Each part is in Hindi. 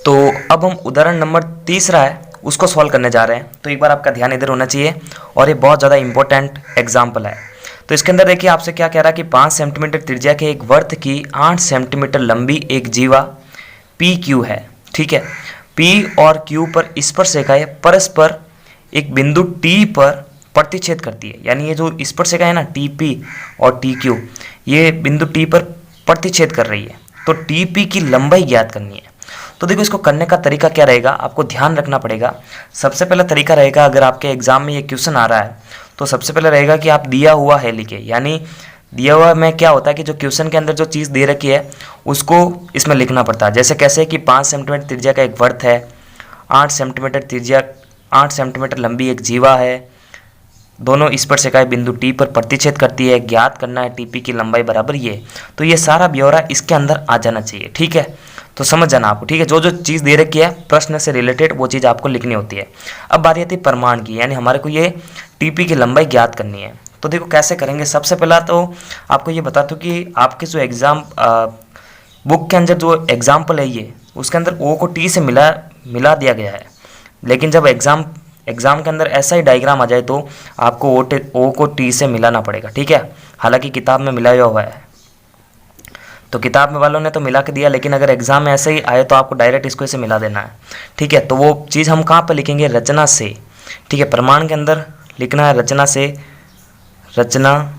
तो अब हम उदाहरण नंबर तीसरा है उसको सॉल्व करने जा रहे हैं। तो एक बार आपका ध्यान इधर होना चाहिए और ये बहुत ज़्यादा इंपॉर्टेंट एग्जाम्पल है। तो इसके अंदर देखिए आपसे क्या कह रहा है कि 5 सेंटीमीटर त्रिज्या के एक वर्त की 8 सेंटीमीटर लंबी एक जीवा पी क्यू है। ठीक है, पी और क्यू पर स्पर्शरेखाएं परस्पर एक बिंदु टी पर प्रतिच्छेद करती है। यानी ये जो स्पर्शरेखा है ना टी पी और टी क्यू, ये बिंदु टी पर प्रतिच्छेद कर रही है। तो टी पी की लंबाई ज्ञात करनी है। तो देखो इसको करने का तरीका क्या रहेगा, आपको ध्यान रखना पड़ेगा। सबसे पहला तरीका रहेगा, अगर आपके एग्जाम में ये क्वेश्चन आ रहा है तो सबसे पहले रहेगा कि आप दिया हुआ है लिखे। यानी दिया हुआ में क्या होता है कि जो क्वेश्चन के अंदर जो चीज़ दे रखी है उसको इसमें लिखना पड़ता है। जैसे कैसे कि 5 सेंटीमीटर त्रिज्या का एक वर्त है, 8 सेंटीमीटर त्रिज्या 8 सेंटीमीटर लंबी एक जीवा है, दोनों स्पर्शरेखाएं बिंदु टी पर प्रतिच्छेद करती है, ज्ञात करना है टीपी की लंबाई बराबर ये। तो ये सारा ब्यौरा इसके अंदर आ जाना चाहिए। ठीक है, तो समझ जाना आपको। ठीक है, जो जो चीज़ दे रखी है प्रश्न से रिलेटेड वो चीज़ आपको लिखनी होती है। अब बारी आती है प्रमाण की, यानी हमारे को ये टीपी की लंबाई ज्ञात करनी है। तो देखो कैसे करेंगे। सबसे पहला तो आपको ये बता दूँ कि आपके जो एग्ज़ाम बुक के अंदर जो एग्जाम्पल है ये, उसके अंदर ओ को टी से मिला दिया गया है। लेकिन जब एग्ज़ाम के अंदर ऐसा ही डायग्राम आ जाए तो आपको ओ को टी से मिलाना पड़ेगा। ठीक है, हालांकि किताब में मिलाया हुआ है, तो किताब में वालों ने तो मिला के दिया, लेकिन अगर एग्जाम में ऐसे ही आए तो आपको डायरेक्ट इसको इसे मिला देना है। ठीक है, तो वो चीज़ हम कहाँ पर लिखेंगे, रचना से। ठीक है, प्रमाण के अंदर लिखना है रचना से, रचना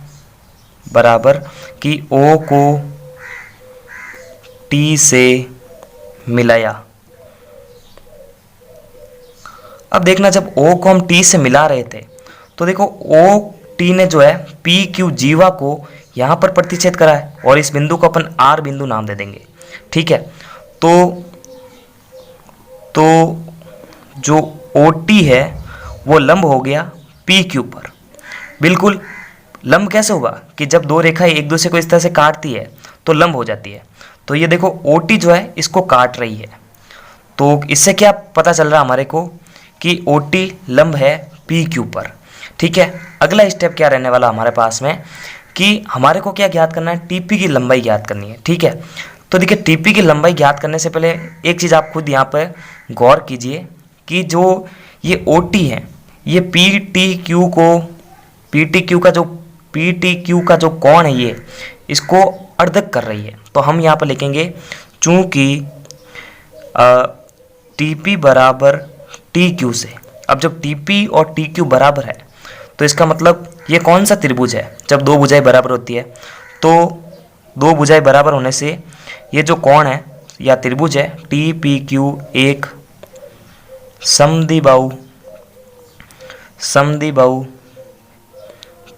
बराबर कि ओ को टी से मिलाया। अब देखना, जब ओ को हम टी से मिला रहे थे तो देखो ओ टी ने जो है पी क्यू जीवा को यहाँ पर प्रतिच्छेद करा है और इस बिंदु को अपन आर बिंदु नाम दे देंगे। ठीक है, तो जो ओ टी है वो लंब हो गया पी क्यू पर। बिल्कुल लंब कैसे होगा कि जब दो रेखाएं एक दूसरे को इस तरह से काटती है तो लंब हो जाती है। तो ये देखो ओ टी जो है इसको काट रही है। तो इससे क्या पता चल रहा है हमारे को कि ओ टी लंब है पी क्यू पर। ठीक है, अगला स्टेप क्या रहने वाला हमारे पास में कि हमारे को क्या ज्ञात करना है, टीपी की लंबाई ज्ञात करनी है। ठीक है, तो देखिए टीपी की लंबाई ज्ञात करने से पहले एक चीज़ आप खुद यहाँ पर गौर कीजिए कि जो ये ओ टी है ये पी टी क्यू का जो कोण है ये इसको अर्धक कर रही है। तो हम यहाँ पर लिखेंगे चूँकि टी पी बराबर टी क्यू से। अब जब टी पी और टी क्यू बराबर है तो इसका मतलब ये कौन सा त्रिभुज है, जब दो भुजाएं बराबर होती है तो दो भुजाएं बराबर होने से ये जो कोण है या त्रिभुज है टी पी क्यू एक समद्विबाहु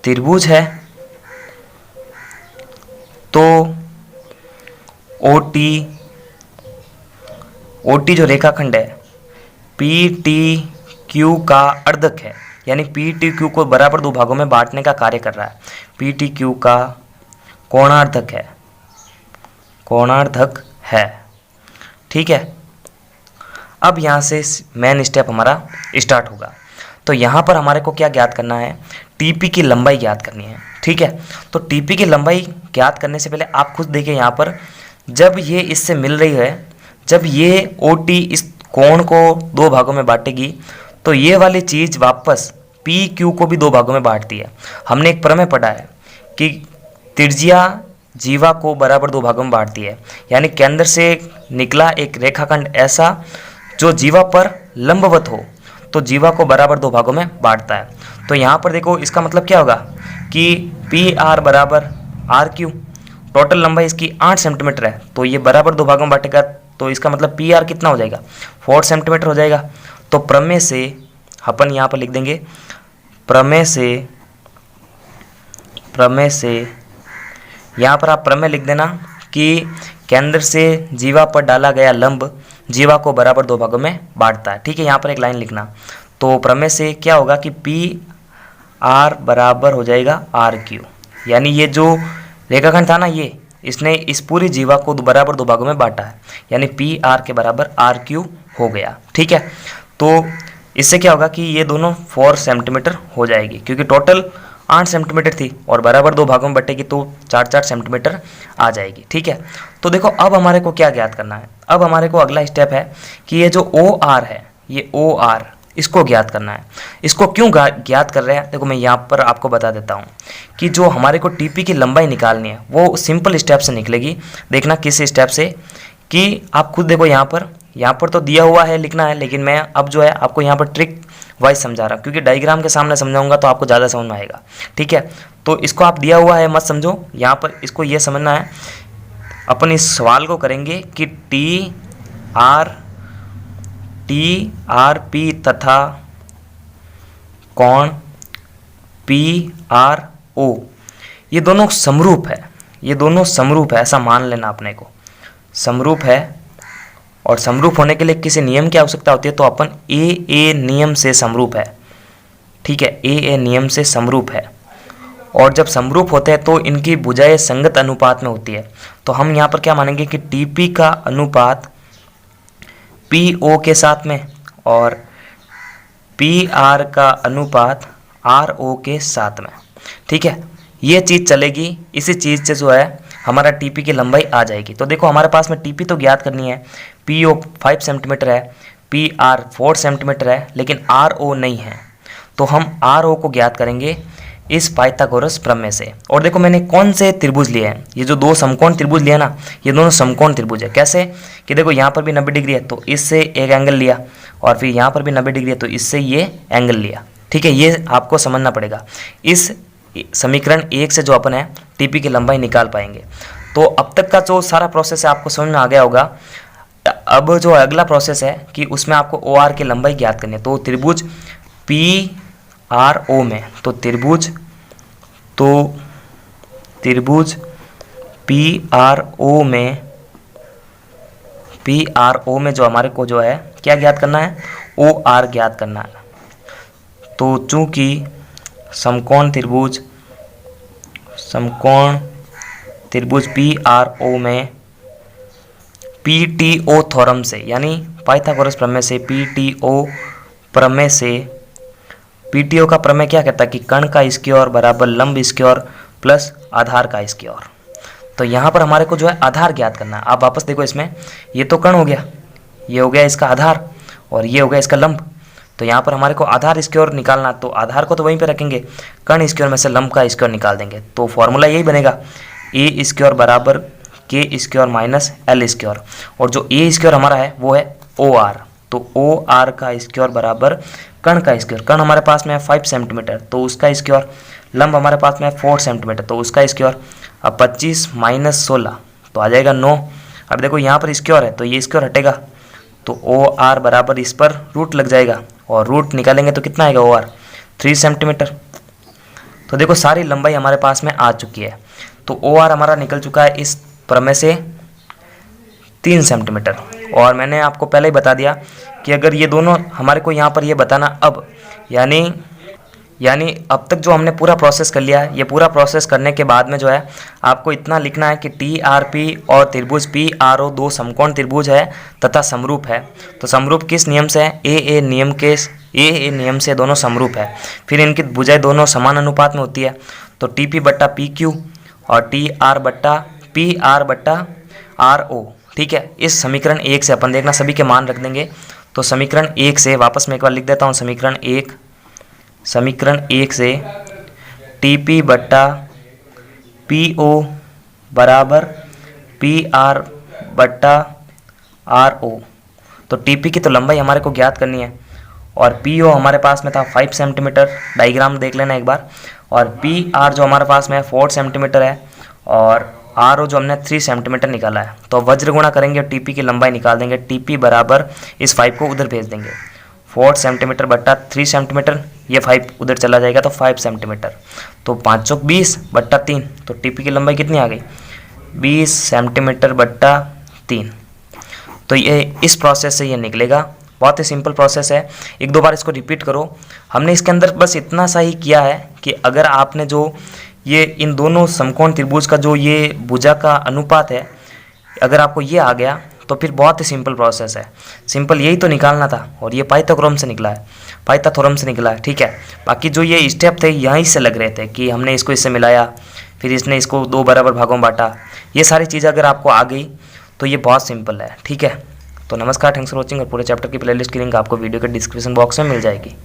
त्रिभुज है। तो ओ टी जो रेखाखंड है पी टी क्यू का अर्धक है, यानी पी टी क्यू को बराबर दो भागों में बांटने का कार्य कर रहा है। पी टी क्यू का कोणार्धक है। ठीक है, अब यहाँ से मेन स्टेप हमारा स्टार्ट होगा। तो यहाँ पर हमारे को क्या ज्ञात करना है, टीपी की लंबाई ज्ञात करनी है। ठीक है, तो टीपी की लंबाई ज्ञात करने से पहले आप खुद देखिए यहाँ पर जब ये इससे मिल रही है, जब ये ओ टी इस कोण को दो भागों में बांटेगी तो ये वाली चीज़ वापस पी क्यू को भी दो भागों में बांटती है। हमने एक प्रमेय पढ़ा है कि त्रिज्या जीवा को बराबर दो भागों में बांटती है, यानी केंद्र से निकला एक रेखाखंड ऐसा जो जीवा पर लंबवत हो तो जीवा को बराबर दो भागों में बांटता है। तो यहाँ पर देखो इसका मतलब क्या होगा कि पी आर बराबर आर क्यू, टोटल लंबाई इसकी 8 सेंटीमीटर है तो ये बराबर दो भागों में बांटेगा, तो इसका मतलब पी आर कितना हो जाएगा 4 सेंटीमीटर हो जाएगा। तो प्रमेय से अपन यहाँ पर लिख देंगे, प्रमेय से यहाँ पर आप प्रमेय लिख देना कि केंद्र से जीवा पर डाला गया लंब जीवा को बराबर दो भागों में बांटता है। ठीक है, यहाँ पर एक लाइन लिखना। तो प्रमेय से क्या होगा कि पी आर बराबर हो जाएगा आर क्यू, यानी ये जो रेखाखंड था ना ये इसने इस पूरी जीवा को बराबर दो भागों में बांटा है, यानी पी आर के बराबर आर क्यू हो गया। ठीक है, तो इससे क्या होगा कि ये दोनों 4 सेंटीमीटर हो जाएगी, क्योंकि टोटल 8 सेंटीमीटर थी और बराबर 2 भागों में बटेगी तो 4-4 सेंटीमीटर आ जाएगी। ठीक है, तो देखो अब हमारे को क्या ज्ञात करना है। अब हमारे को अगला स्टेप है कि ये जो ओ आर है, ये ओ आर, इसको ज्ञात करना है। इसको क्यों ज्ञात कर रहे हैं, देखो मैं यहाँ पर आपको बता देता हूँ कि जो हमारे को टीपी की लंबाई निकालनी है वो सिंपल स्टेप से निकलेगी। देखना किस स्टेप से, कि आप खुद देखो यहाँ पर तो दिया हुआ है लिखना है, लेकिन मैं अब जो है आपको यहाँ पर ट्रिक वाइज समझा रहा हूँ, क्योंकि डायग्राम के सामने समझाऊंगा तो आपको ज़्यादा समझ में आएगा। ठीक है, तो इसको आप दिया हुआ है मत समझो, यहाँ पर इसको ये समझना है। अपन इस सवाल को करेंगे कि टी आर पी तथा कोण पी आर ओ ये दोनों समरूप है, ये दोनों समरूप है, ऐसा मान लेना अपने को समरूप है। और समरूप होने के लिए किसी नियम की आवश्यकता होती है, तो अपन ए नियम से समरूप है। ठीक है, ए नियम से समरूप है। और जब समरूप होते हैं तो इनकी भुजाएं संगत अनुपात में होती है। तो हम यहाँ पर क्या मानेंगे कि टीपी का अनुपात पी ओ के साथ में और पी आर का अनुपात आर ओ के साथ में। ठीक है, ये चीज़ चलेगी, इसी चीज़ से जो है हमारा टीपी की लंबाई आ जाएगी। तो देखो हमारे पास में टीपी तो ज्ञात करनी है, पी ओ 5 सेंटीमीटर है, पी आर 4 सेंटीमीटर है, लेकिन आर ओ नहीं है। तो हम आर ओ को ज्ञात करेंगे इस पाइथागोरस प्रमेय से। और देखो मैंने कौन से त्रिभुज लिए हैं, ये जो दो समकोण त्रिभुज लिया ना, ये दोनों समकोण त्रिभुज है। कैसे कि देखो यहाँ पर भी 90 डिग्री है तो इससे एक एंगल लिया, और फिर यहाँ पर भी 90 डिग्री है तो इससे ये एंगल लिया। ठीक है, ये आपको समझना पड़ेगा। इस समीकरण 1 से जो अपन है टीपी की लंबाई निकाल पाएंगे। तो अब तक का जो सारा प्रोसेस है आपको समझ में आ गया होगा। अब जो अगला प्रोसेस है कि उसमें आपको ओ आर की लंबाई ज्ञात करनी है। तो त्रिभुज पी आर ओ में, तो त्रिभुज पी आर ओ में जो हमारे को जो है क्या ज्ञात करना है, ओ आर ज्ञात करना है। तो चूंकि समकोण त्रिभुज पी आर ओ में पी टी ओ थ्योरम से, यानी पाइथागोरस प्रमेय से, पीटीओ का प्रमेय क्या कहता है कि कण का स्क्वायर बराबर लंब स्क्वायर प्लस आधार का स्क्वायर। तो यहाँ पर हमारे को जो है आधार ज्ञात करना है। आप वापस देखो, इसमें ये तो कण हो गया, ये हो गया इसका आधार, और ये हो गया इसका लंब। तो यहाँ पर हमारे को आधार स्क्वायर निकालना, तो आधार को तो वहीं पे रखेंगे, कण स्क्वायर में से लंब का स्क्वायर निकाल देंगे। तो फॉर्मूला यही बनेगा, ए स्क्वायर बराबर के स्क्वायर माइनस एल स्क्वायर। और जो ए स्क्वायर हमारा है वो है ओ आर, तो ओ आर का स्क्वायर बराबर कण का स्क्वायर। कण हमारे पास में है 5 सेंटीमीटर तो उसका स्क्वायर, लंब हमारे पास में है 4 सेंटीमीटर तो उसका स्क्वायर। अब 25 माइनस 16 तो आ जाएगा 9। अब देखो यहाँ पर स्क्वायर है तो ये स्क्वायर हटेगा, तो ओ आर बराबर इस पर रूट लग जाएगा, और रूट निकालेंगे तो कितना आएगा, ओ आर 3 सेंटीमीटर। तो देखो सारी लंबाई हमारे पास में आ चुकी है। तो ओ आर हमारा निकल चुका है इस प्रमेय से 3 सेंटीमीटर। और मैंने आपको पहले ही बता दिया कि अगर ये दोनों हमारे को यहाँ पर ये बताना अब, यानी अब तक जो हमने पूरा प्रोसेस कर लिया है, ये पूरा प्रोसेस करने के बाद में जो है आपको इतना लिखना है कि टी आर पी और त्रिभुज पी आर ओ दो समकोण त्रिभुज है तथा समरूप है। तो समरूप किस नियम से है, ए नियम से दोनों समरूप है। फिर इनकी भुजाएं दोनों समान अनुपात में होती है, तो टी पी बट्टा पी क्यू और टी आर बट्टा पी आर बट्टा आर ओ। ठीक है, इस समीकरण 1 से अपन देखना सभी के मान रख देंगे। तो समीकरण 1 से वापस मैं एक बार लिख देता हूँ, समीकरण 1 से टी पी बट्टा पी ओ बराबर पी आर बट्टा आर ओ। तो टी पी की तो लंबाई हमारे को ज्ञात करनी है, और पी ओ हमारे पास में था 5 सेंटीमीटर, डायग्राम देख लेना एक बार। और पी आर जो हमारे पास में 4 सेंटीमीटर है, और आर ओ जो हमने 3 सेंटीमीटर निकाला है। तो वज्र गुणा करेंगे और टीपी की लंबाई निकाल देंगे। टीपी बराबर इस 5 को उधर भेज देंगे, 4 सेंटीमीटर बट्टा 3 सेंटीमीटर, ये 5 उधर चला जाएगा तो 5 सेंटीमीटर। तो 5 चौक 20 बट्टा 3, तो टीपी की लंबाई कितनी आ गई, 20 सेंटीमीटर बट्टा 3। तो ये इस प्रोसेस से ये निकलेगा। बहुत ही सिंपल प्रोसेस है, एक दो बार इसको रिपीट करो। हमने इसके अंदर बस इतना सा ही किया है कि अगर आपने जो ये इन दोनों समकोण त्रिभुज का जो ये भुजा का अनुपात है, अगर आपको ये आ गया तो फिर बहुत ही सिंपल प्रोसेस है, सिंपल यही तो निकालना था और ये पाइथागोरम से निकला है, पाइथागोरम से निकला है, ठीक है। बाकी जो ये स्टेप थे यहीं से लग रहे थे कि हमने इसको इससे मिलाया, फिर इसने इसको 2 बराबर भागों में बांटा, ये सारी चीज़ें अगर आपको आ गई तो ये बहुत सिंपल है, ठीक है। तो नमस्कार, थैंक्स फॉर वॉचिंग, और पूरे चैप्टर की प्लेलिस्ट की लिंक आपको वीडियो के डिस्क्रिप्शन बॉक्स में मिल जाएगी।